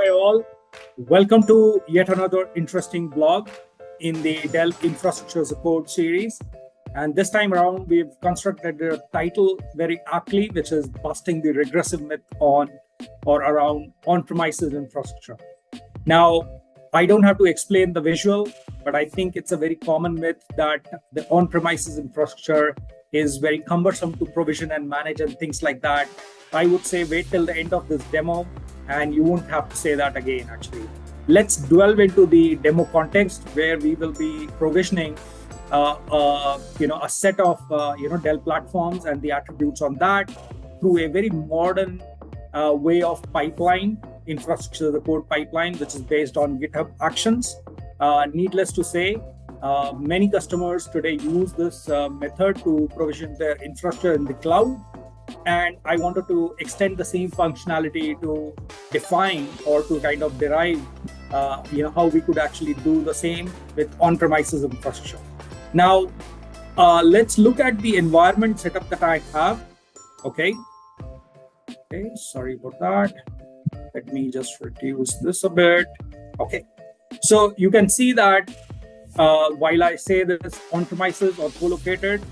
Hi all, welcome to yet another interesting blog in the Dell Infrastructure as a Code series. And this time around, we've constructed a title very aptly, which is busting the regressive myth on or around on-premises infrastructure. Now, I don't have to explain the visual, but I think it's a very common myth that the on-premises infrastructure is very cumbersome to provision and manage and things like that. I would say wait till the end of this demo and you won't have to say that again, actually. Let's delve into the demo context where we will be provisioning a set of Dell platforms and the attributes on that through a very modern way of pipeline, infrastructure as a code pipeline, which is based on GitHub Actions. Needless to say, many customers today use this method to provision their infrastructure in the cloud. And I wanted to extend the same functionality to define or to kind of derive, how we could actually do the same with on-premises infrastructure. Now, let's look at the environment setup that I have. Okay, sorry about that. Let me just reduce this a bit. Okay, so you can see that while I say this on-premises or co-located,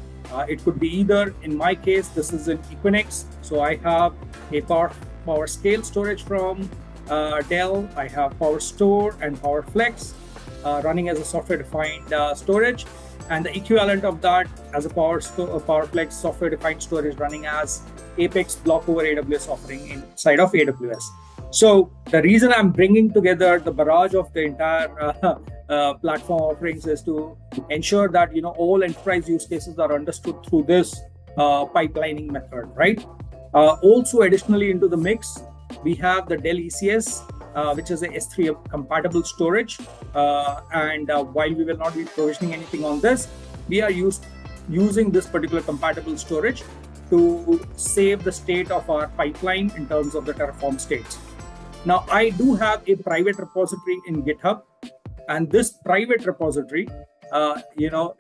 it could be either. In my case, this is in Equinix. So I have a power scale storage from Dell. I have PowerStore and PowerFlex running as a software-defined storage. And the equivalent of that as a PowerFlex software-defined storage running as Apex block over AWS offering inside of AWS. So the reason I'm bringing together the barrage of the entire platform offerings is to ensure that all enterprise use cases are understood through this pipelining method, right? Also, additionally into the mix, we have the Dell ECS, which is a S3 compatible storage. And while we will not be provisioning anything on this, we are using this particular compatible storage to save the state of our pipeline in terms of the Terraform states. Now, I do have a private repository in GitHub, and this private repository,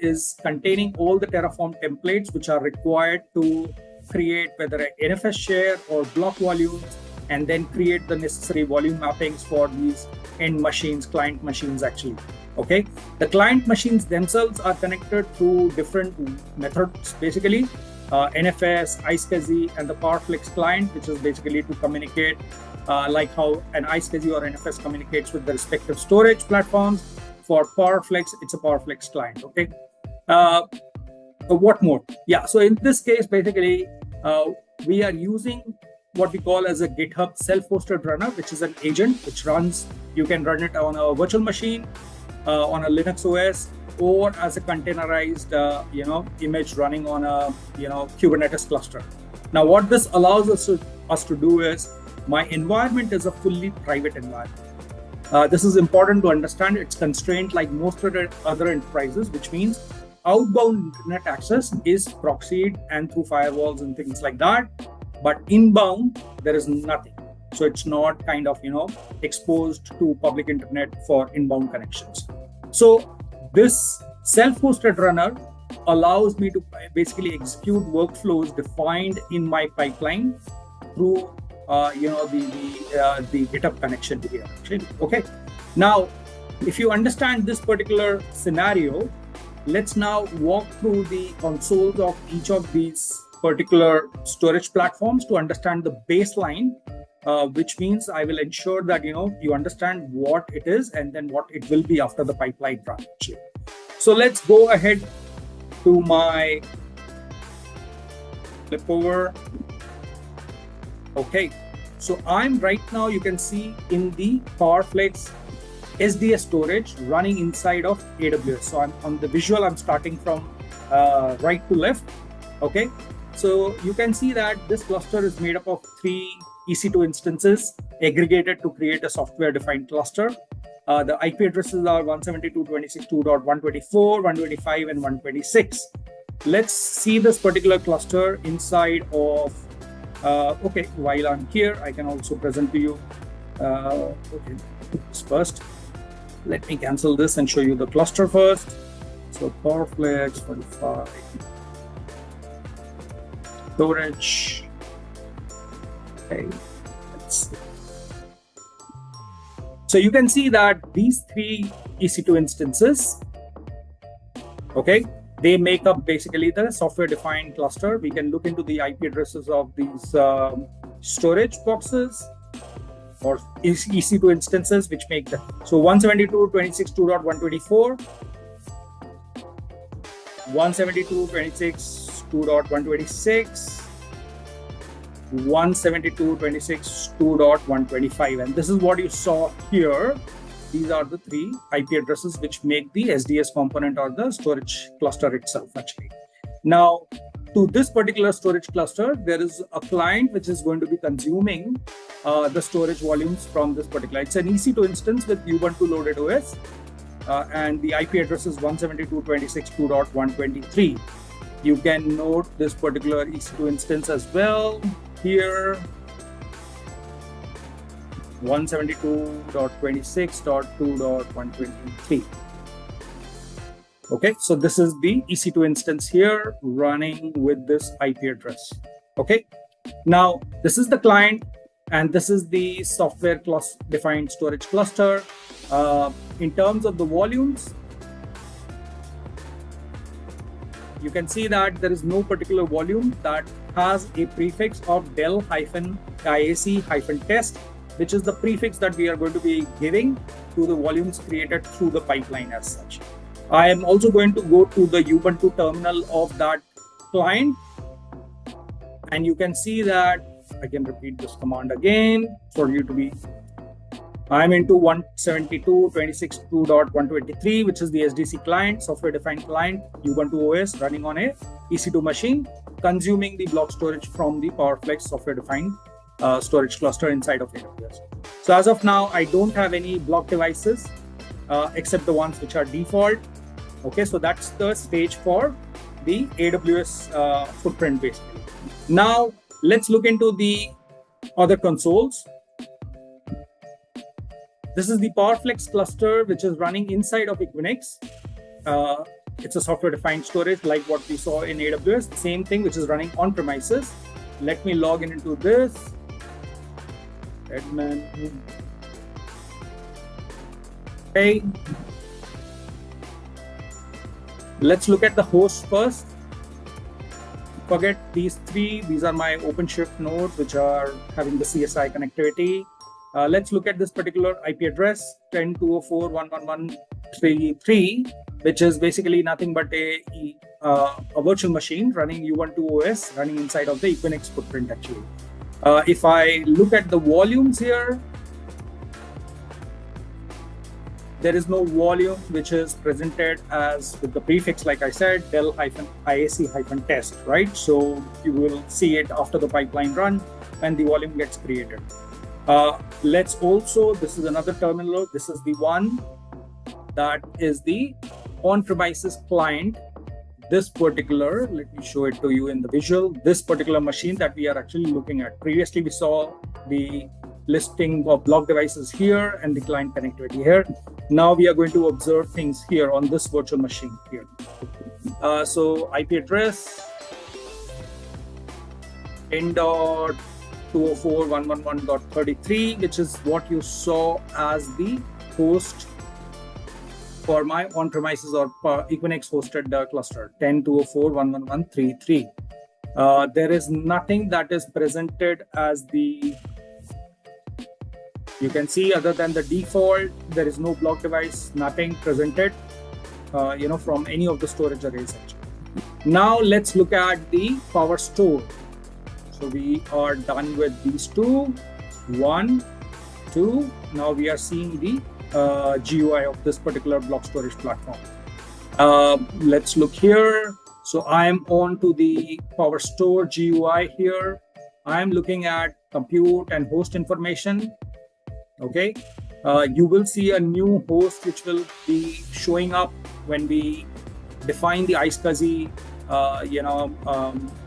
is containing all the Terraform templates which are required to create whether an NFS share or block volumes, and then create the necessary volume mappings for these end machines, client machines actually. Okay, the client machines themselves are connected through different methods, basically NFS, iSCSI, and the PowerFlex client, which is basically to communicate like how an iSCSI or NFS communicates with the respective storage platforms. For PowerFlex, it's a PowerFlex client. Okay. What more? Yeah. So in this case, basically, we are using what we call as a GitHub self-hosted runner, which is an agent which runs. You can run it on a virtual machine, on a Linux OS, or as a containerized, image running on a, Kubernetes cluster. Now, what this allows us to do is, my environment is a fully private environment. This is important to understand. It's constrained like most other enterprises, which means outbound internet access is proxied and through firewalls and things like that. But inbound, there is nothing. So it's not kind of, exposed to public internet for inbound connections. So this self-hosted runner allows me to basically execute workflows defined in my pipeline through the GitHub connection here. Okay. Now, if you understand this particular scenario, let's now walk through the consoles of each of these particular storage platforms to understand the baseline, which means I will ensure that you understand what it is and then what it will be after the pipeline run. So let's go ahead to my flip over. Okay, so I'm right now, you can see in the PowerFlex SDS storage running inside of AWS. So I'm on the visual, I'm starting from right to left. Okay, so you can see that this cluster is made up of 3 EC2 instances aggregated to create a software-defined cluster. The IP addresses are 172.168.124, 125, and 126. Let's see this particular cluster inside of okay, while I'm here, I can also present to you. Okay, first, let me cancel this and show you the cluster first. So PowerFlex 45 storage. Okay, let's see. So you can see that these three EC2 instances, okay, they make up basically the software-defined cluster. We can look into the IP addresses of these storage boxes or EC2 instances, which make them. So 172.26.2.124, 172.26.2.126, 172.26.2.125, and this is what you saw here. These are the three IP addresses which make the SDS component or the storage cluster itself actually. Now, to this particular storage cluster, there is a client which is going to be consuming the storage volumes from this particular. It's an EC2 instance with Ubuntu loaded OS, and the IP address is 172.26.2.123. You can note this particular EC2 instance as well here. 172.26.2.123. Okay, so this is the EC2 instance here running with this IP address. Okay, now this is the client and this is the software defined storage cluster. In terms of the volumes, you can see that there is no particular volume that has a prefix of Dell-IAC-test, which is the prefix that we are going to be giving to the volumes created through the pipeline as such. I am also going to go to the Ubuntu terminal of that client, and you can see that I can repeat this command again for you to be. I'm into 172.26.2.123, which is the SDC client, software defined client, Ubuntu OS running on a EC2 machine, consuming the block storage from the PowerFlex software defined storage cluster inside of AWS. So as of now, I don't have any block devices except the ones which are default. Okay, so that's the stage for the AWS footprint basically. Now let's look into the other consoles. This is the PowerFlex cluster which is running inside of Equinix. It's a software defined storage like what we saw in AWS, same thing which is running on premises. Let me log into this. Admin. Okay. Let's look at the host first. Forget these three. These are my OpenShift nodes which are having the CSI connectivity. Let's look at this particular IP address 10.204.111.33, which is basically nothing but a virtual machine running Ubuntu OS running inside of the Equinix footprint actually. If I look at the volumes here, there is no volume which is presented as with the prefix, like I said, Dell-IAC-test, right? So you will see it after the pipeline run when the volume gets created. Let's also, this is another terminal. This is the one that is the on-premises client. This particular, let me show it to you in the visual, this particular machine that we are actually looking at. Previously, we saw the listing of block devices here and the client connectivity here. Now we are going to observe things here on this virtual machine here. So IP address 10.204.111.33, which is what you saw as the host for my on-premises or Equinix hosted cluster 10.204.111.33. There is nothing that is presented as the, you can see other than the default, there is no block device, nothing presented, from any of the storage arrays. Now let's look at the power store. So we are done with these two, 1, 2. Now we are seeing the GUI of this particular block storage platform. Let's look here. So I am on to the power store GUI here. I am looking at compute and host information. Okay, you will see a new host which will be showing up when we define the iSCSI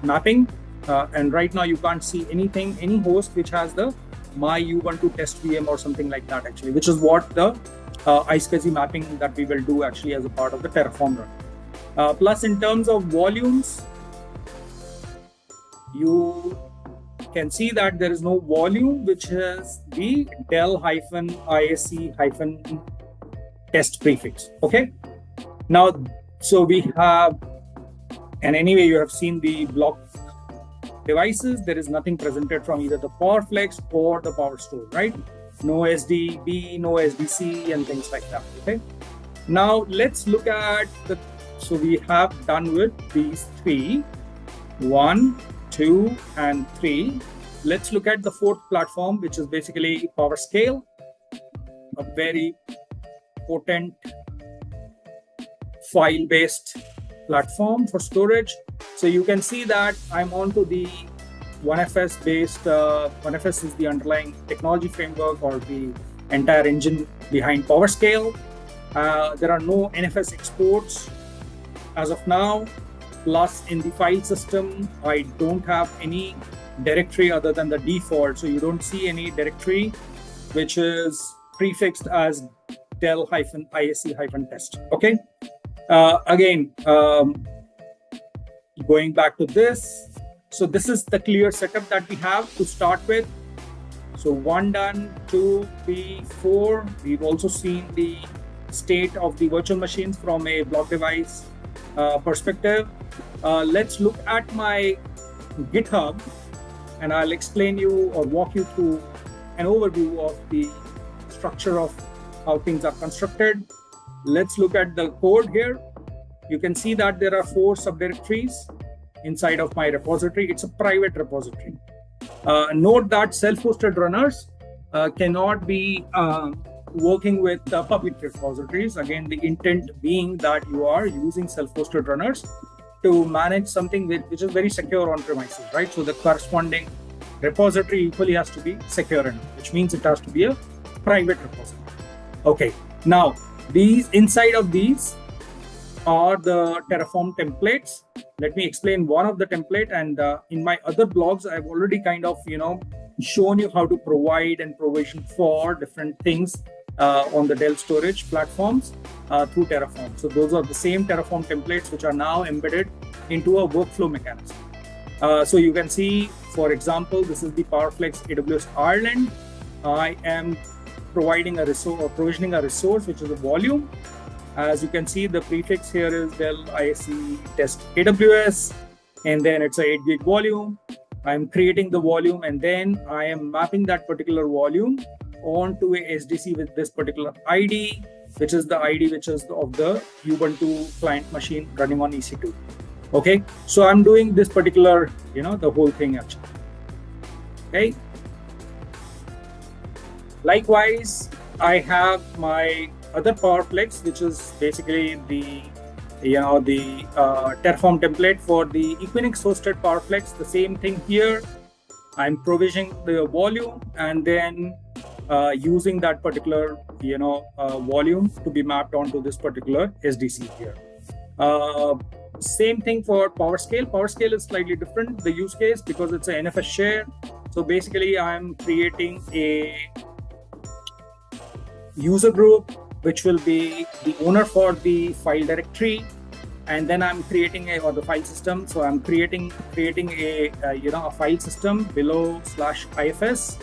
mapping. And right now you can't see anything, any host which has the my Ubuntu test VM or something like that actually, which is what the iSCSI mapping that we will do actually as a part of the Terraform run. Plus in terms of volumes, you can see that there is no volume, which is the Dell-ISC-test prefix. Okay. Now, so we have, and anyway, you have seen the block devices. There is nothing presented from either the PowerFlex or the PowerStore, right? No SDB, no SDC, and things like that. Okay. Now let's look at the. So we have done with these 3, 1, 2, and 3. Let's look at the 4th platform, which is basically PowerScale, a very potent file-based platform for storage. So you can see that I'm onto the OneFS based. OneFS is the underlying technology framework or the entire engine behind PowerScale. There are no NFS exports as of now. Plus, in the file system, I don't have any directory other than the default. So you don't see any directory which is prefixed as Dell-ISC-test. Okay. Again, going back to this. So this is the clear setup that we have to start with. So 1 done, 2, 3, 4. We've also seen the state of the virtual machines from a block device perspective. Let's look at my GitHub, and I'll explain you or walk you through an overview of the structure of how things are constructed. Let's look at the code here. You can see that there are 4 subdirectories inside of my repository. It's a private repository. Note that self-hosted runners cannot be working with public repositories. Again, the intent being that you are using self-hosted runners to manage something which is very secure on premises, right? So the corresponding repository equally has to be secure enough, which means it has to be a private repository. Okay, now these inside of these are the Terraform templates. Let me explain one of the template, and in my other blogs, I've already kind of shown you how to provide and provision for different things on the Dell storage platforms through Terraform. So those are the same Terraform templates which are now embedded into a workflow mechanism. So you can see, for example, this is the PowerFlex AWS Ireland. I am providing a resource or provisioning a resource, which is a volume. As you can see, the prefix here is Dell-ISC-test AWS, and then it's a 8 gig volume. I'm creating the volume, and then I am mapping that particular volume onto a SDC with this particular ID, which is the ID which is of the Ubuntu client machine running on EC2. Okay, so I'm doing this particular, the whole thing actually. Okay. Likewise, I have my other PowerFlex, which is basically the Terraform template for the Equinix hosted PowerFlex. The same thing here. I'm provisioning the volume and then using that particular volume to be mapped onto this particular SDC here. Same thing for PowerScale. PowerScale is slightly different, the use case, because it's an NFS share. So basically, I'm creating a user group which will be the owner for the file directory, and then I'm creating the file system. So I'm creating a file system below /ifs,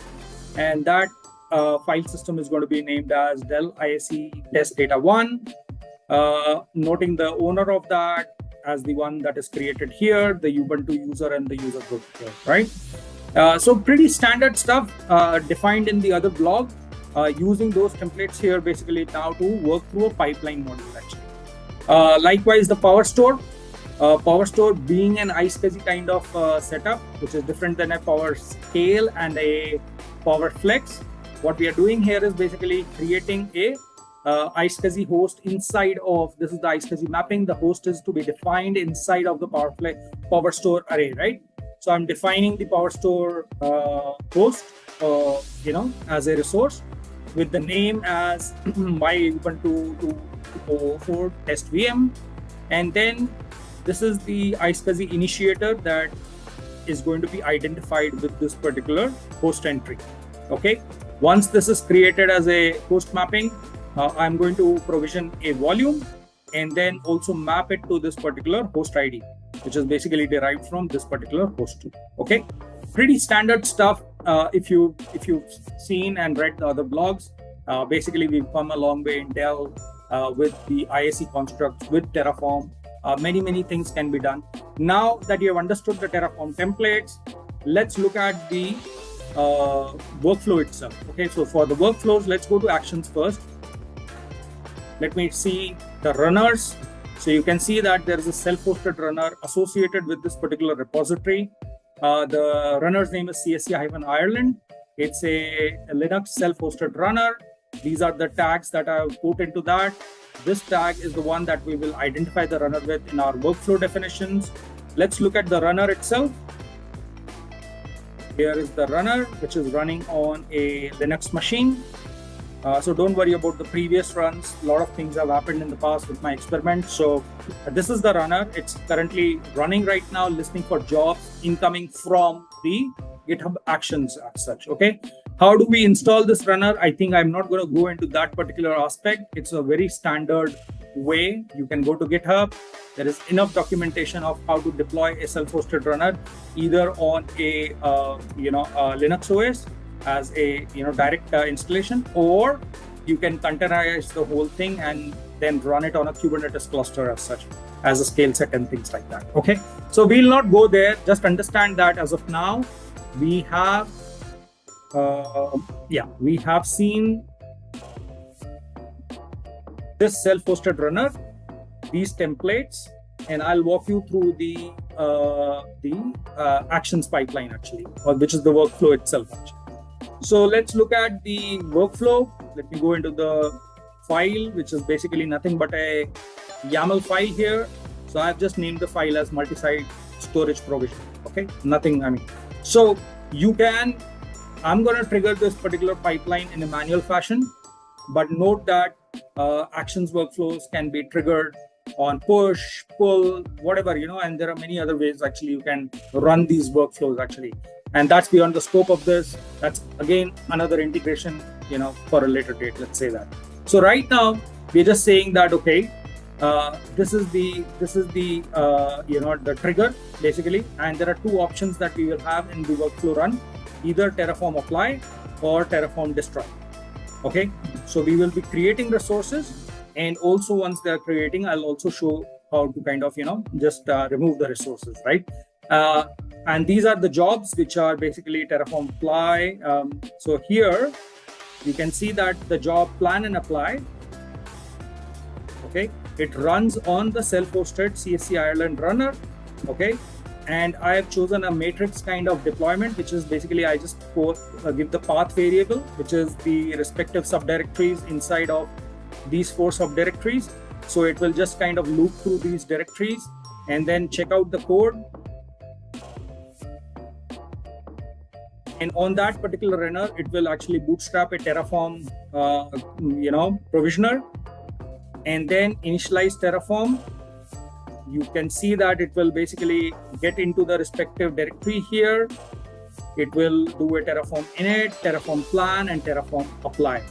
and that file system is going to be named as Dell-ISC-test data1, noting the owner of that as the one that is created here, the Ubuntu user and the user group here, right? So pretty standard stuff defined in the other blog, using those templates here basically now to work through a pipeline module actually. Likewise, the PowerStore. PowerStore being an iSCSI kind of setup, which is different than a PowerScale and a PowerFlex. What we are doing here is basically creating a iSCSI host inside of, this is the iSCSI mapping. The host is to be defined inside of the PowerStore array, right? So I'm defining the PowerStore host, as a resource with the name as my Ubuntu 2.04 test VM. And then this is the iSCSI initiator that is going to be identified with this particular host entry. Okay. Once this is created as a host mapping, I'm going to provision a volume and then also map it to this particular host ID, which is basically derived from this particular host. Okay. Pretty standard stuff. If you've seen and read the other blogs, basically we've come a long way in Dell with the IAC constructs, with Terraform. Many things can be done. Now that you have understood the Terraform templates, let's look at the workflow itself. Okay, so for the workflows, let's go to actions first. Let me see the runners. So you can see that there is a self-hosted runner associated with this particular repository. The runner's name is CSC-Ireland. It's a Linux self-hosted runner. These are the tags that I have put into that. This tag is the one that we will identify the runner with in our workflow definitions. Let's look at the runner itself. Here is the runner, which is running on a Linux machine. So don't worry about the previous runs. A lot of things have happened in the past with my experiment. So this is the runner. It's currently running right now, listening for jobs incoming from the GitHub Actions as such. Okay. How do we install this runner? I think I'm not going to go into that particular aspect. It's a very standard way. You can go to GitHub. There is enough documentation of how to deploy a self-hosted runner, either on a Linux OS as a direct installation, or you can containerize the whole thing and then run it on a Kubernetes cluster as such, as a scale set and things like that. Okay, so we'll not go there. Just understand that as of now, we have seen this self-hosted runner, these templates, and I'll walk you through the actions pipeline actually, or which is the workflow itself actually. So let's look at the workflow. Let me go into the file, which is basically nothing but a YAML file here. So I've just named the file as multi-site storage provision. Okay, nothing. So I'm going to trigger this particular pipeline in a manual fashion, but note that actions workflows can be triggered on push, pull, whatever, and there are many other ways actually you can run these workflows actually. And that's beyond the scope of this. That's again another integration, for a later date, let's say that. So right now we're just saying that, okay, this is the trigger basically, and there are two options that we will have in the workflow run, either Terraform apply or Terraform destroy. Okay, so we will be creating resources, and also once they're creating, I'll also show how to kind of just remove the resources, right? And these are the jobs which are basically Terraform apply. So here you can see that the job plan and apply. Okay, it runs on the self-hosted CSC-Ireland runner. Okay, and I have chosen a matrix kind of deployment, which is basically I just give the path variable, which is the respective subdirectories inside of these 4 subdirectories. So it will just kind of loop through these directories and then check out the code. And on that particular runner, it will actually bootstrap a Terraform, provisioner, and then initialize Terraform. You can see that it will basically get into the respective directory here. It will do a Terraform init, Terraform plan, and Terraform apply.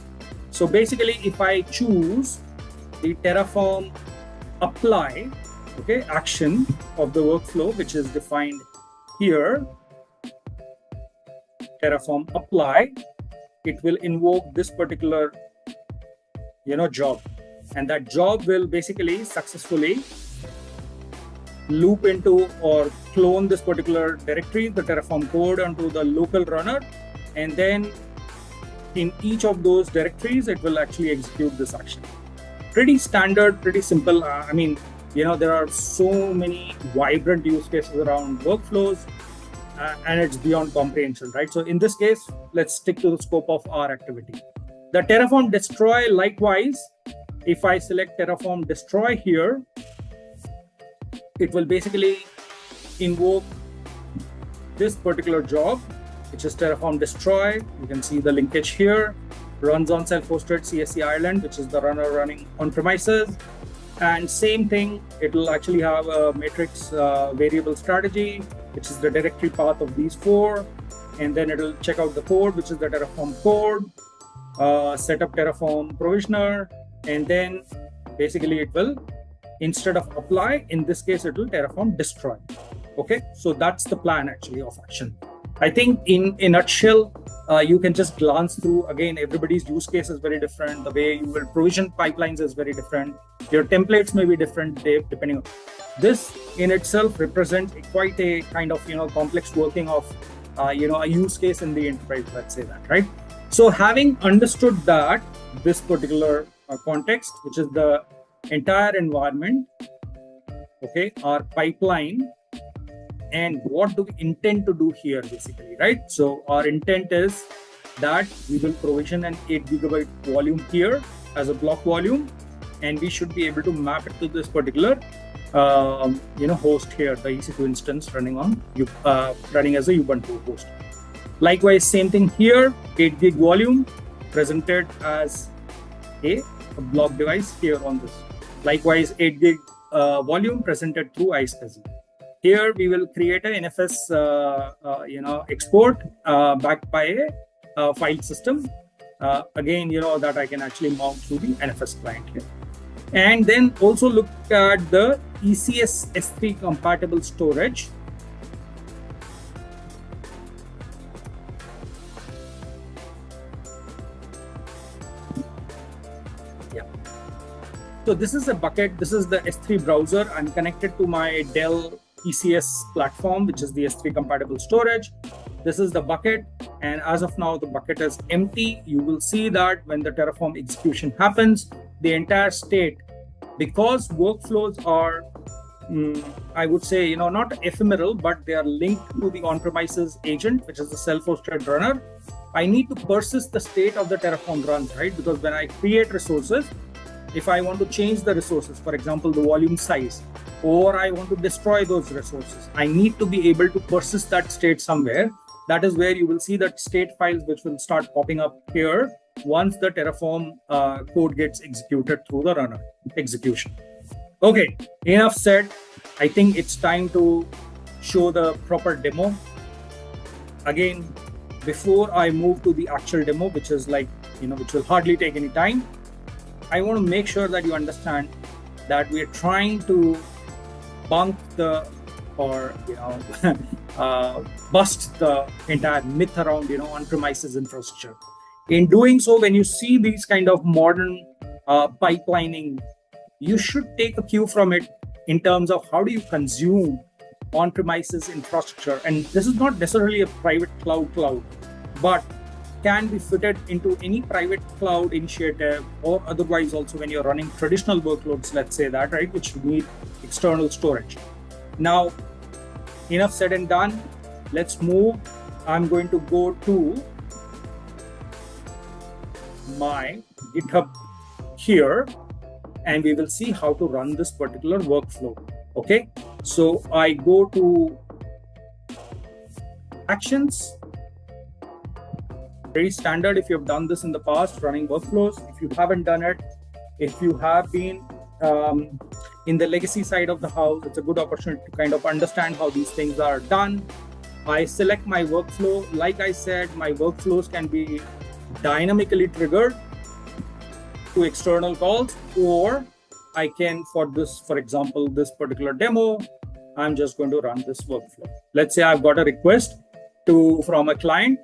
So basically, if I choose the Terraform apply, okay, action of the workflow, which is defined here, Terraform apply, it will invoke this particular, job, and that job will basically successfully loop into or clone this particular directory, the Terraform code, onto the local runner, and then in each of those directories, it will actually execute this action. Pretty standard, pretty simple. There are so many vibrant use cases around workflows, and it's beyond comprehension, right? So in this case, let's stick to the scope of our activity. The Terraform destroy, likewise, if I select Terraform destroy here, it will basically invoke this particular job, which is Terraform destroy. You can see the linkage here. Runs on self-hosted CSC-Ireland, which is the runner running on premises. And same thing, it will actually have a matrix variable strategy, which is the directory path of these 4. And then it will check out the code, which is the Terraform code, set up Terraform provisioner, and then basically it will, instead of apply, in this case, it will Terraform destroy. Okay, so that's the plan actually of action. I think in a nutshell, you can just glance through. Again, everybody's use case is very different. The way you will provision pipelines is very different. Your templates may be different depending on. This in itself represents quite a kind of complex working of a use case in the enterprise. Let's say that, right? So having understood that this particular context, which is the entire environment, okay, our pipeline, and what do we intend to do here basically, right? So our intent is that we will provision an 8 GB volume here as a block volume, and we should be able to map it to this particular host here, the EC2 instance running on running as a Ubuntu host. Likewise, same thing here, 8 gig volume presented as a block device here on this. Likewise, 8 gig volume presented through iSCSI. Here we will create an NFS export backed by a file system. Again, that I can actually mount through the NFS client here. And then also look at the ECS S3 compatible storage. Yeah. So this is a bucket. This is the S3 browser. I'm connected to my Dell ECS platform, which is the S3 compatible storage. This is the bucket, and as of now the bucket is empty. You will see that when the Terraform execution happens, the entire state, because workflows are I would say not ephemeral, but they are linked to the on-premises agent, which is the self-hosted runner. I need to persist the state of the Terraform runs, right? Because when I create resources, if I want to change the resources, for example the volume size, or I want to destroy those resources, I need to be able to persist that state somewhere. That is where you will see that state files which will start popping up here once the Terraform code gets executed through the runner execution. Okay, enough said. I think it's time to show the proper demo. Again, before I move to the actual demo, which is which will hardly take any time, I want to make sure that you understand that we are trying to bust the entire myth around on-premises infrastructure. In doing so, when you see these kind of modern pipelining, you should take a cue from it in terms of how do you consume on-premises infrastructure. And this is not necessarily a private cloud, but can be fitted into any private cloud initiative, or otherwise also when you're running traditional workloads, let's say that, right, which need external storage. Now, enough said and done. Let's move. I'm going to go to my GitHub here, and we will see how to run this particular workflow. Okay, so I go to Actions. Very standard if you have done this in the past, running workflows. If you haven't done it, if you have been in the legacy side of the house, it's a good opportunity to kind of understand how these things are done. I select my workflow. Like I said, my workflows can be dynamically triggered to external calls, or I can, for example, this particular demo, I'm just going to run this workflow. Let's say I've got a request from a client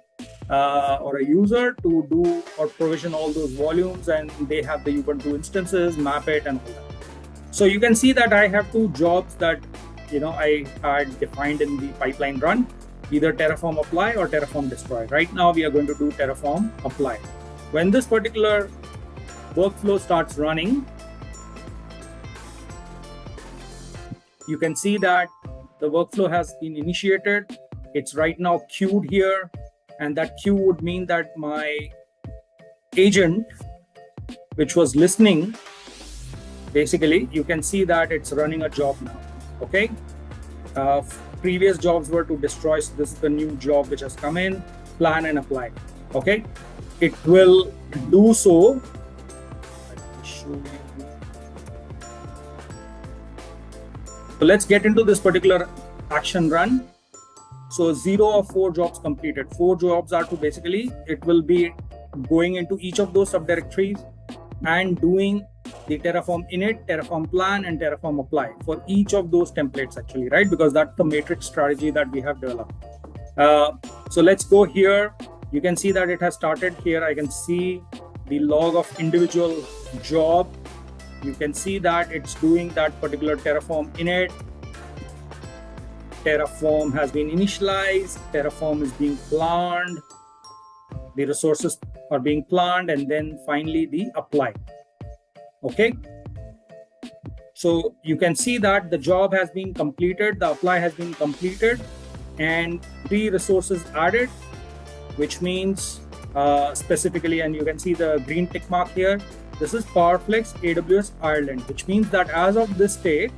or a user to do or provision all those volumes, and they have the Ubuntu instances, map it, and all that. So you can see that I have two jobs that I had defined in the pipeline run, either Terraform apply or Terraform destroy. Right now we are going to do Terraform apply. When this particular workflow starts running, you can see that the workflow has been initiated. It's right now queued here, and that queue would mean that my agent, which was listening, basically you can see that it's running a job now. Okay, previous jobs were to destroy, so this is the new job which has come in, plan and apply. Okay, it will do so. Let me show you. So let's get into this particular action run. So 0 of 4 jobs completed. 4 jobs are to basically, it will be going into each of those subdirectories and doing the Terraform init, Terraform plan, and Terraform apply for each of those templates actually, right? Because that's the matrix strategy that we have developed. So let's go here. You can see that it has started here. I can see the log of individual job. You can see that it's doing that particular Terraform init. Terraform has been initialized. Terraform is being planned. The resources are being planned, and then finally the apply. Okay. So you can see that the job has been completed, the apply has been completed, and 3 resources added, which means specifically, and you can see the green tick mark here. This is PowerFlex AWS Ireland, which means that as of this day,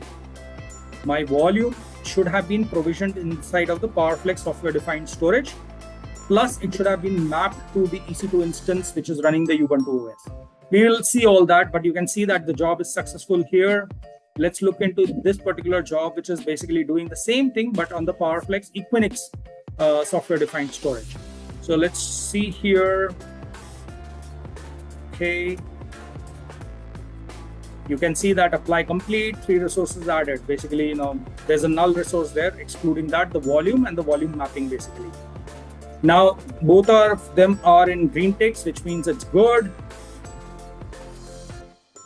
my volume should have been provisioned inside of the PowerFlex software-defined storage. Plus, it should have been mapped to the EC2 instance, which is running the Ubuntu OS. We will see all that, but you can see that the job is successful here. Let's look into this particular job, which is basically doing the same thing, but on the PowerFlex Equinix software-defined storage. So let's see here. Okay. You can see that apply complete, 3 resources added. Basically, there's a null resource there, excluding that, the volume and the volume mapping basically. Now, both of them are in green ticks, which means it's good.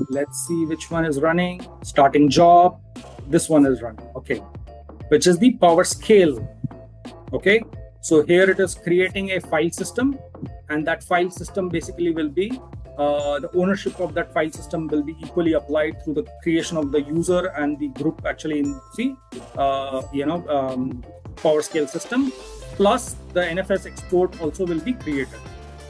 Let's see which one is running. Starting job. This one is running. Okay. Which is the PowerScale. Okay. So here it is creating a file system, and that file system basically will be the ownership of that file system will be equally applied through the creation of the user and the group actually in the PowerScale system. Plus the NFS export also will be created.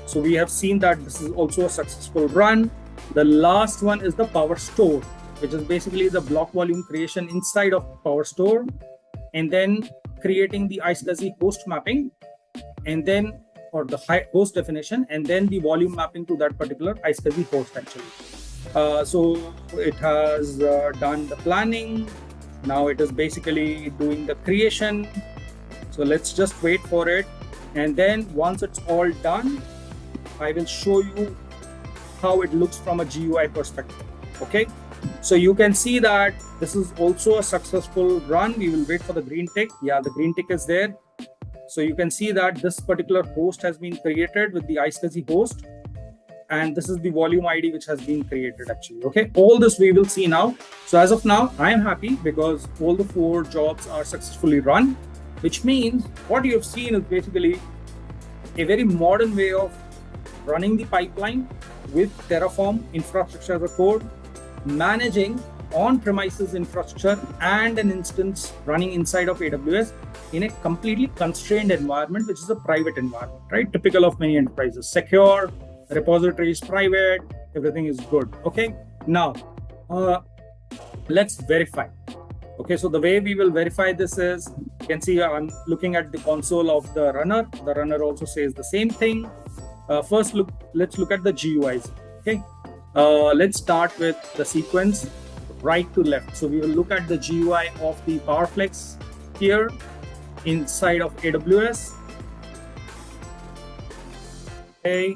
So we have seen that this is also a successful run. The last one is the Power Store, which is basically the block volume creation inside of Power Store, and then creating the iSCSI host mapping, and then or the host definition, and then the volume mapping to that particular iSCSI host actually. So it has done the planning. Now it is basically doing the creation. So let's just wait for it. And then once it's all done, I will show you how it looks from a GUI perspective. Okay. So you can see that this is also a successful run. We will wait for the green tick. Yeah, the green tick is there. So you can see that this particular host has been created with the iSCSI host. And this is the volume ID which has been created actually. Okay. All this we will see now. So as of now, I am happy because all the 4 jobs are successfully run, which means what you have seen is basically a very modern way of running the pipeline with Terraform infrastructure as a code, managing on-premises infrastructure and an instance running inside of AWS in a completely constrained environment, which is a private environment, right? Typical of many enterprises. Secure, repository is private, everything is good. Okay. Now, let's verify. Okay, so the way we will verify this is, you can see I'm looking at the console of the runner. The runner also says the same thing. Let's look at the GUIs. Okay, let's start with the sequence right to left. So we will look at the GUI of the PowerFlex here inside of AWS. Okay,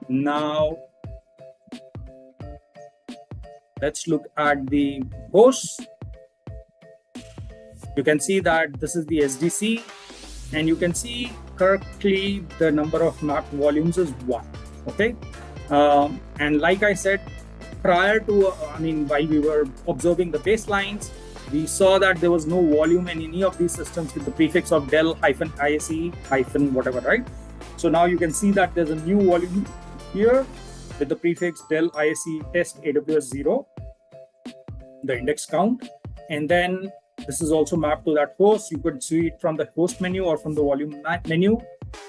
now let's look at the hosts. You can see that this is the SDC, and you can see correctly the number of mapped volumes is 1. Okay, and like I said, prior to, while we were observing the baselines, we saw that there was no volume in any of these systems with the prefix of Dell -ISE whatever, right? So now you can see that there's a new volume here with the prefix Dell ISE test AWS 0, the index count, and then this is also mapped to that host. You could see it from the host menu or from the volume menu.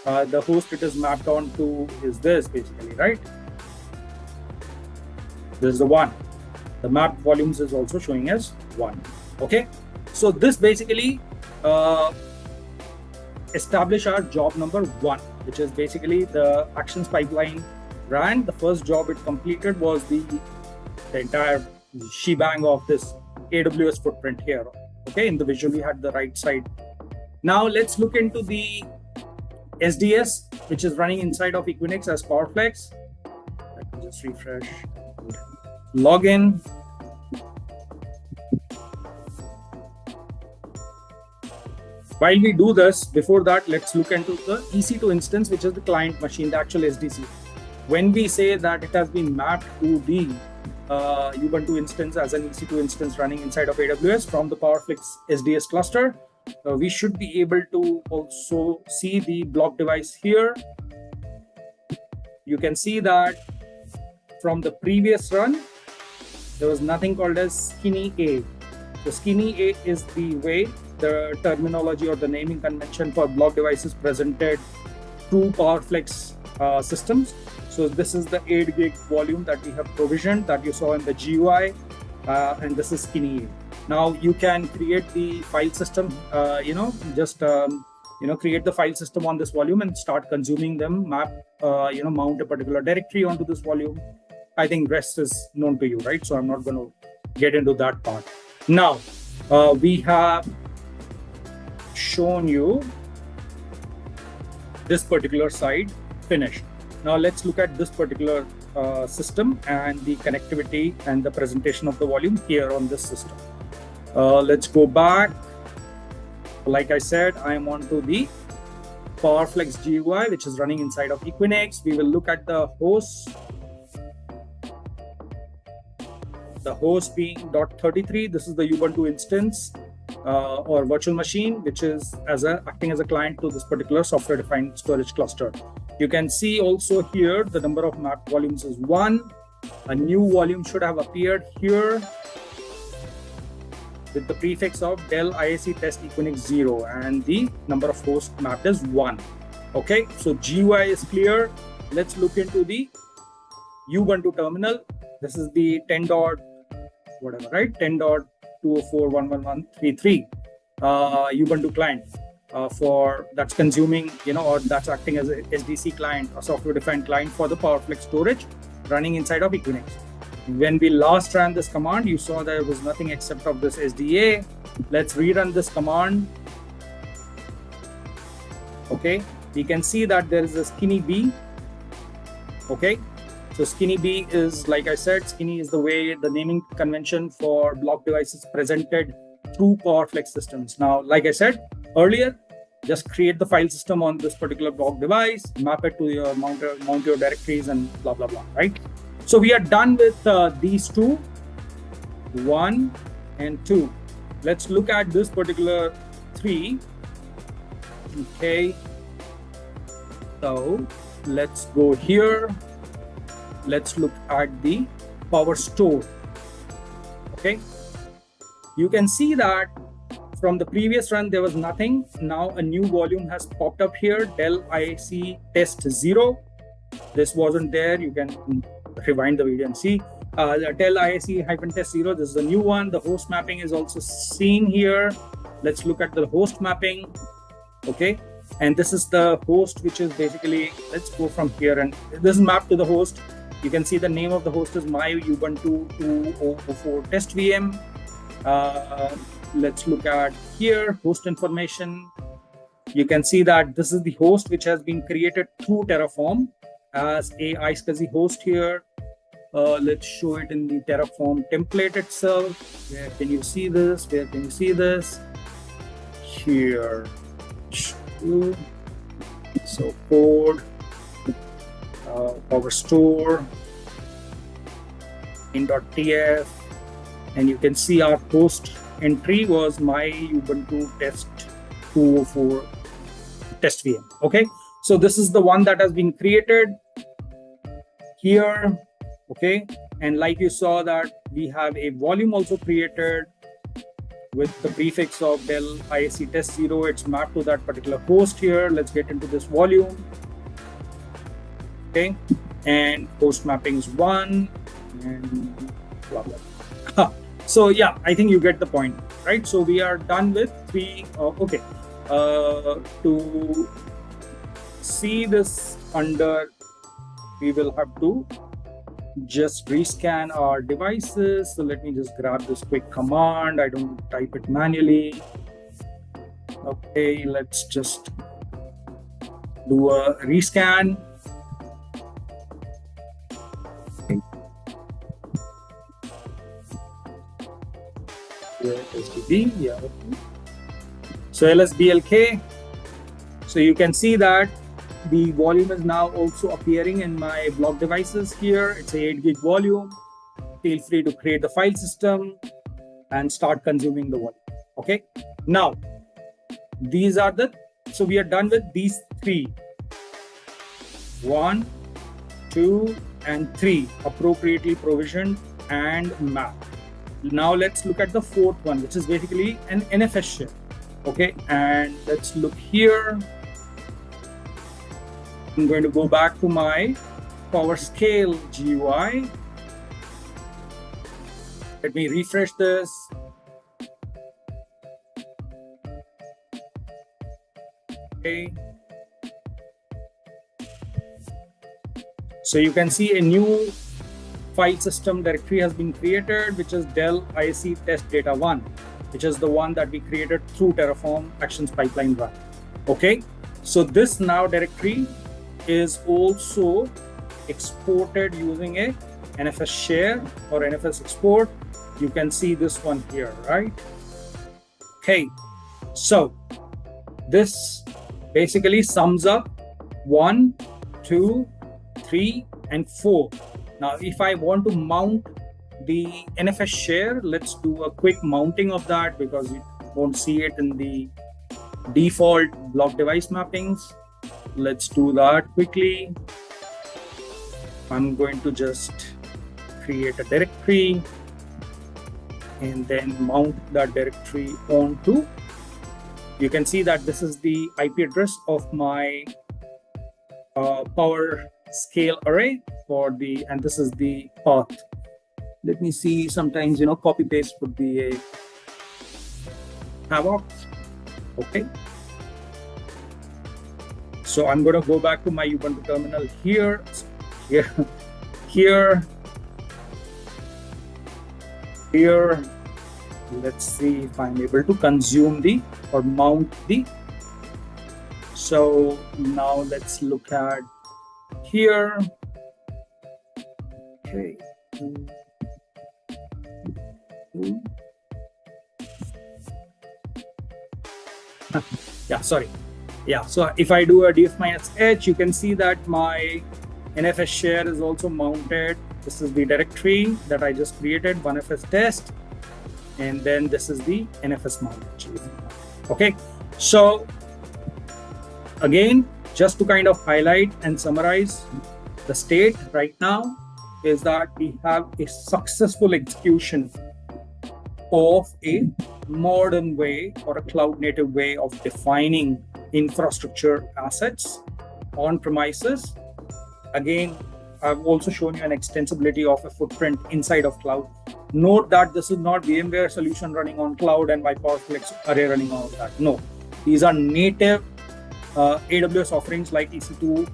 The host it is mapped on to is this basically, right? This is the 1. The mapped volumes is also showing as 1. Okay. So this basically establish our job number 1, which is basically the actions pipeline ran. The first job it completed was the entire shebang of this AWS footprint here. Okay, in the visual we had the right side. Now let's look into the SDS, which is running inside of Equinix as PowerFlex. Let me just refresh. Login. While we do this, before that, let's look into the EC2 instance, which is the client machine, the actual SDC. When we say that it has been mapped to the Ubuntu instance as an EC2 instance running inside of AWS from the PowerFlex SDS cluster, we should be able to also see the block device here. You can see that from the previous run, there was nothing called as skinny A. So skinny A is the way the terminology or the naming convention for block devices presented to PowerFlex systems. So this is the 8 gig volume that we have provisioned that you saw in the GUI, and this is skinny A. Now you can create the file system, create the file system on this volume and start consuming them, mount a particular directory onto this volume. I think rest is known to you, right? So I'm not going to get into that part. Now, we have shown you this particular side finished. Now let's look at this particular system and the connectivity and the presentation of the volume here on this system. Let's go back. Like I said, I am onto the PowerFlex GUI, which is running inside of Equinix. We will look at the host. The host being .33. This is the Ubuntu instance or virtual machine, which is acting as a client to this particular software-defined storage cluster. You can see also here the number of mapped volumes is 1. A new volume should have appeared here with the prefix of Dell IAC test Equinix 0, and the number of hosts mapped is 1. Okay, so GUI is clear. Let's look into the Ubuntu terminal. This is the 10.204.111.33 Ubuntu client for that's consuming, or that's acting as a SDC client, a software-defined client for the PowerFlex storage running inside of Equinix. When we last ran this command, you saw there was nothing except of this SDA. Let's rerun this command. Okay, we can see that there is a skinny B. Okay, so skinny B is, like I said, skinny is the way the naming convention for block devices presented through PowerFlex systems. Now, like I said earlier, just create the file system on this particular block device, map it to your mount your directories and blah, blah, blah, right? So we are done with these two, 1 and 2. Let's look at this particular 3. Okay. So let's go here. Let's look at the power store. Okay. You can see that from the previous run, there was nothing. Now a new volume has popped up here, Dell IAC test 0. This wasn't there. You can rewind the video and see Dell IAC-test 0. This is the new one. The host mapping is also seen here. Let's look at the host mapping. Okay. And this is the host, which is basically, let's go from here, and this is mapped to the host. You can see the name of the host is my Ubuntu 2004 test VM. Let's look at here, host information. You can see that this is the host which has been created through Terraform as a iSCSI host here. Let's show it in the Terraform template itself. Where can you see this? Where can you see this? Here. So code, power store, in.tf, and you can see our host entry was my Ubuntu test 204 test VM. Okay, so this is the one that has been created here. Okay, and like you saw that we have a volume also created with the prefix of Dell IAC test 0. It's mapped to that particular host here. Let's get into this volume. Okay, and host mapping is 1 and blah blah. So yeah, I think you get the point, right? So we are done with 3. Okay, to see this under, we will have to just rescan our devices. So let me just grab this quick command. I don't type it manually. Okay, let's just do a rescan. STB, yeah. So lsblk. So you can see that the volume is now also appearing in my block devices here. It's a 8 gig volume. Feel free to create the file system and start consuming the volume. Okay. Now, so we are done with these 3. 1, 2, and 3 appropriately provisioned and mapped. Now let's look at the 4th one, which is basically an NFS share. Okay, and let's look here. I'm going to go back to my PowerScale GUI. Let me refresh this. Okay. So you can see a new file system directory has been created, which is Dell ISC test data 1, which is the one that we created through Terraform Actions pipeline run. Okay, so this now directory is also exported using a NFS share or NFS export. You can see this one here, right? Okay, so this basically sums up 1, 2, 3, and 4. Now, if I want to mount the NFS share, let's do a quick mounting of that because you won't see it in the default block device mappings. Let's do that quickly. I'm going to just create a directory and then mount that directory onto. You can see that this is the IP address of my PowerScale array and this is the path. Let me see, sometimes, copy paste would be a havoc. Okay. So I'm going to go back to my Ubuntu terminal here. Let's see if I'm able to consume or mount the. So now let's look at here. Okay. Yeah, sorry. Yeah, so if I do a df-h, you can see that my NFS share is also mounted. This is the directory that I just created, 1FS test, and then this is the NFS mount. Okay, so again, just to kind of highlight and summarize the state right now is that we have a successful execution of a modern way or a cloud native way of defining infrastructure assets on premises. Again, I've also shown you an extensibility of a footprint inside of cloud. Note that this is not VMware solution running on cloud and my PowerFlex array running on that. No, these are native AWS offerings like EC2,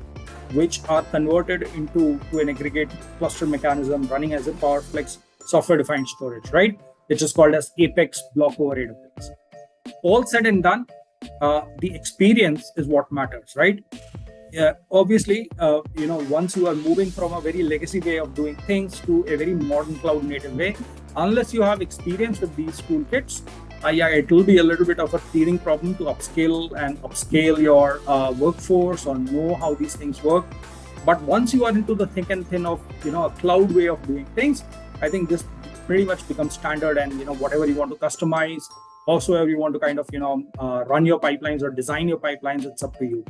which are converted into an aggregate cluster mechanism running as a PowerFlex software-defined storage, right? Which is called as Apex block over AWS. All said and done, the experience is what matters, right? Obviously, once you are moving from a very legacy way of doing things to a very modern cloud native way, unless you have experience with these toolkits, it will be a little bit of a teething problem to upscale your workforce or know how these things work. But once you are into the thick and thin of a cloud way of doing things, I think this pretty much becomes standard. And whatever you want to customize, howsoever you want to kind of run your pipelines or design your pipelines, it's up to you.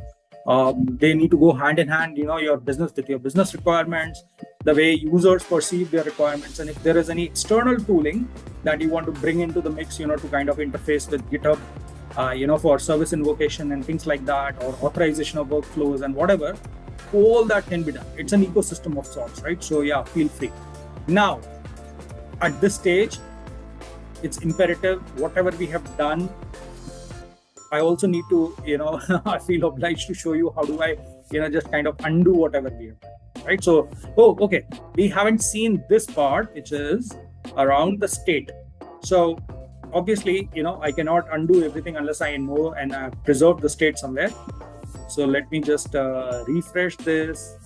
They need to go hand in hand, your business with your business requirements, the way users perceive their requirements, and if there is any external tooling that you want to bring into the mix, to kind of interface with GitHub, for service invocation and things like that, or authorization of workflows and whatever, all that can be done. It's an ecosystem of sorts, right? So yeah, feel free. Now, at this stage, it's imperative, whatever we have done, I also need to, I feel obliged to show you how do I, just kind of undo whatever we have done, right? So, okay, we haven't seen this part, which is around the state. So obviously, I cannot undo everything unless I know and preserve the state somewhere. So let me just refresh this.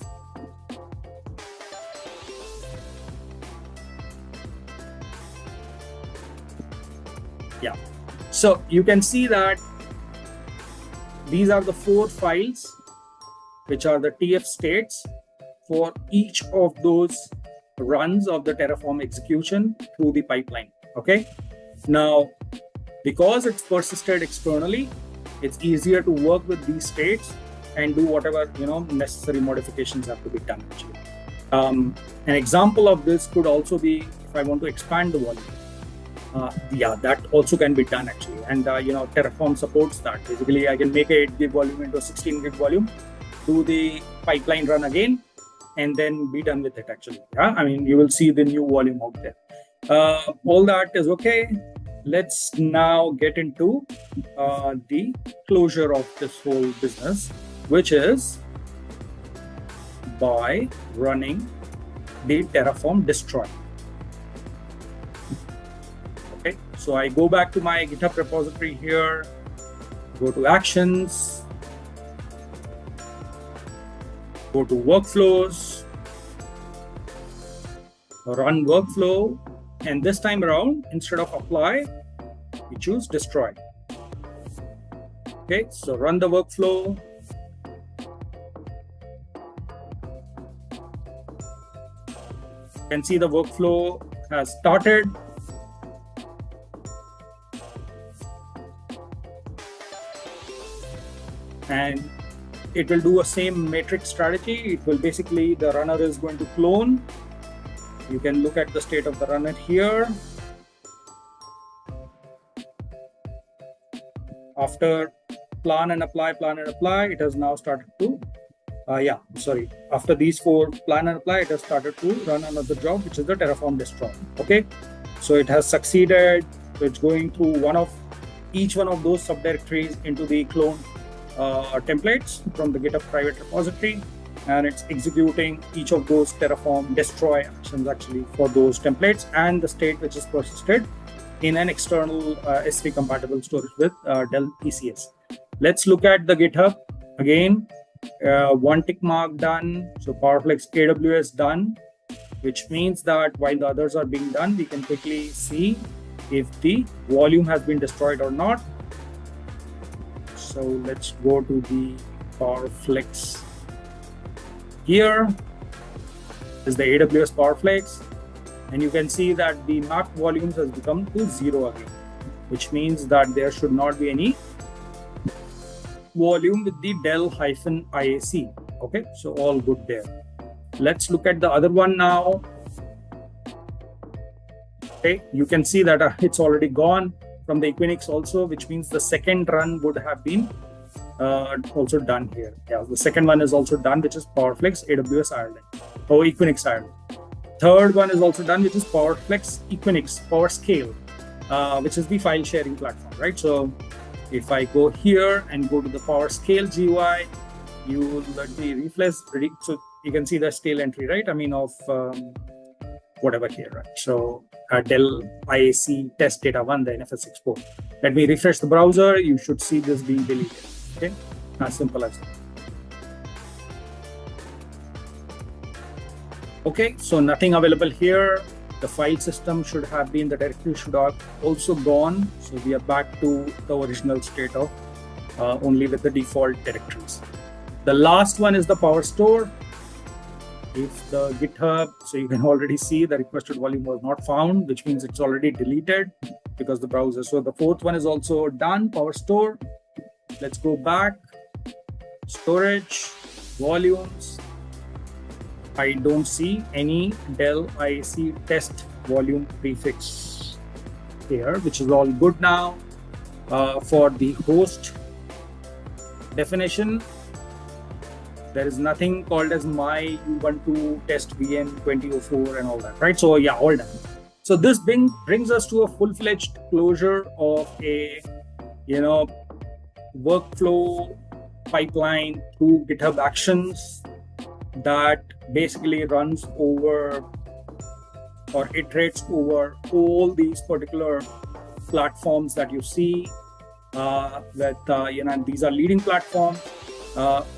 Yeah, so you can see that these are the 4 files which are the TF states for each of those runs of the Terraform execution through the pipeline. Okay. Now, because it's persisted externally, it's easier to work with these states and do whatever necessary modifications have to be done. Actually, an example of this could also be if I want to expand the volume. That also can be done actually, and Terraform supports that. Basically, I can make a 8 gig volume into a 16 gig volume, do the pipeline run again, and then be done with it actually. I mean, you will see the new volume out there. All that is okay. Let's now get into the closure of this whole business, which is by running the Terraform destroy. Okay, so I go back to my GitHub repository here, go to Actions, go to Workflows, run workflow, and this time around, instead of apply, we choose destroy. Okay, so run the workflow. You can see the workflow has started. And it will do a same matrix strategy. It will basically, the runner is going to clone. You can look at the state of the runner here. After plan and apply, it has now started to, after these 4 plan and apply, it has started to run another job, which is the Terraform destroy. Okay, so it has succeeded. So it's going through each one of those subdirectories into the clone templates from the GitHub private repository, and it's executing each of those Terraform destroy actions actually for those templates and the state which is persisted in an external S3 compatible storage with Dell ECS. Let's look at the GitHub again. 1 tick mark done. So PowerFlex AWS done, which means that while the others are being done, we can quickly see if the volume has been destroyed or not. So let's go to the PowerFlex. Here is the AWS PowerFlex, and you can see that the mapped volumes has become to 0 again, which means that there should not be any volume with the Dell-IAC. Okay, so all good there. Let's look at the other one now. Okay, you can see that it's already gone from the Equinix also, which means the second run would have been also done here. Yeah, the second one is also done, which is PowerFlex AWS Ireland or Equinix Ireland. Third one is also done, which is PowerFlex Equinix PowerScale, which is the file sharing platform, right? So if I go here and go to the PowerScale GUI, you will let me refresh. So you can see the stale entry, right? I mean, of whatever here, right? So Dell IAC test data 1, the NFS export. Let me refresh the browser. You should see this being deleted. Okay, as simple as that. Okay, so nothing available here. The file system should have been, the directory should have also gone. So we are back to the original state of only with the default directories. The last one is the Power Store. If the GitHub, so you can already see the requested volume was not found, which means it's already deleted because the browser. So the fourth one is also done, Power Store. Let's go back, storage, volumes. I don't see any Dell IAC test volume prefix here, which is all good now. For the host definition, there is nothing called as my Ubuntu test VM 2004 and all that, right? So yeah, all done. So this brings us to a full-fledged closure of a, workflow pipeline through GitHub Actions that basically runs over or iterates over all these particular platforms that you see. And these are leading platforms.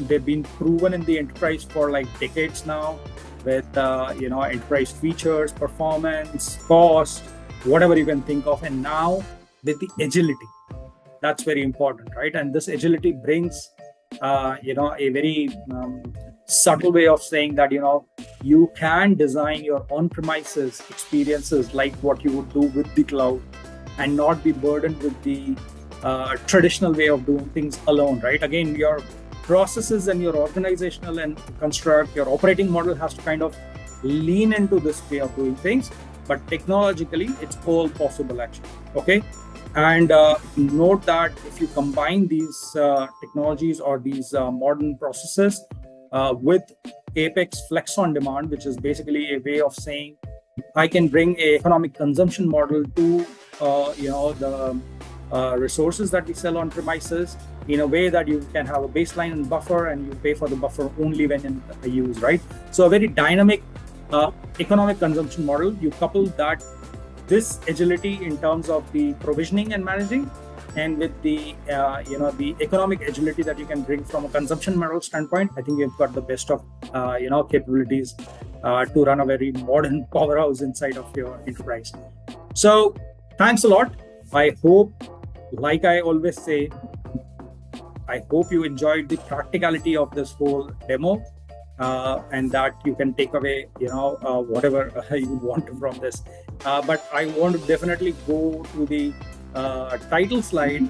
They've been proven in the enterprise for like decades now with, enterprise features, performance, cost, whatever you can think of. And now with the agility, That's very important, right? And this agility brings, a very subtle way of saying that, you can design your on-premises experiences like what you would do with the cloud and not be burdened with the traditional way of doing things alone, right? Again, your processes and your organizational and construct, your operating model has to kind of lean into this way of doing things, but technologically, it's all possible actually, okay? And note that if you combine these technologies or these modern processes with Apex Flex on Demand, which is basically a way of saying I can bring a economic consumption model to the resources that we sell on premises in a way that you can have a baseline and buffer, and you pay for the buffer only when in use, right? So a very dynamic economic consumption model. You couple that this agility in terms of the provisioning and managing, and with the the economic agility that you can bring from a consumption model standpoint, I think you've got the best of capabilities to run a very modern powerhouse inside of your enterprise. So thanks a lot. I hope, like I always say, I hope you enjoyed the practicality of this whole demo, and that you can take away whatever you want from this. But I want to definitely go to the title slide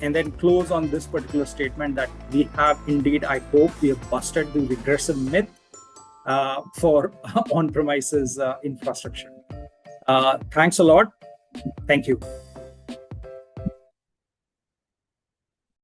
and then close on this particular statement that we have indeed, I hope we have busted the regressive myth for on-premises infrastructure. Thanks a lot. Thank you.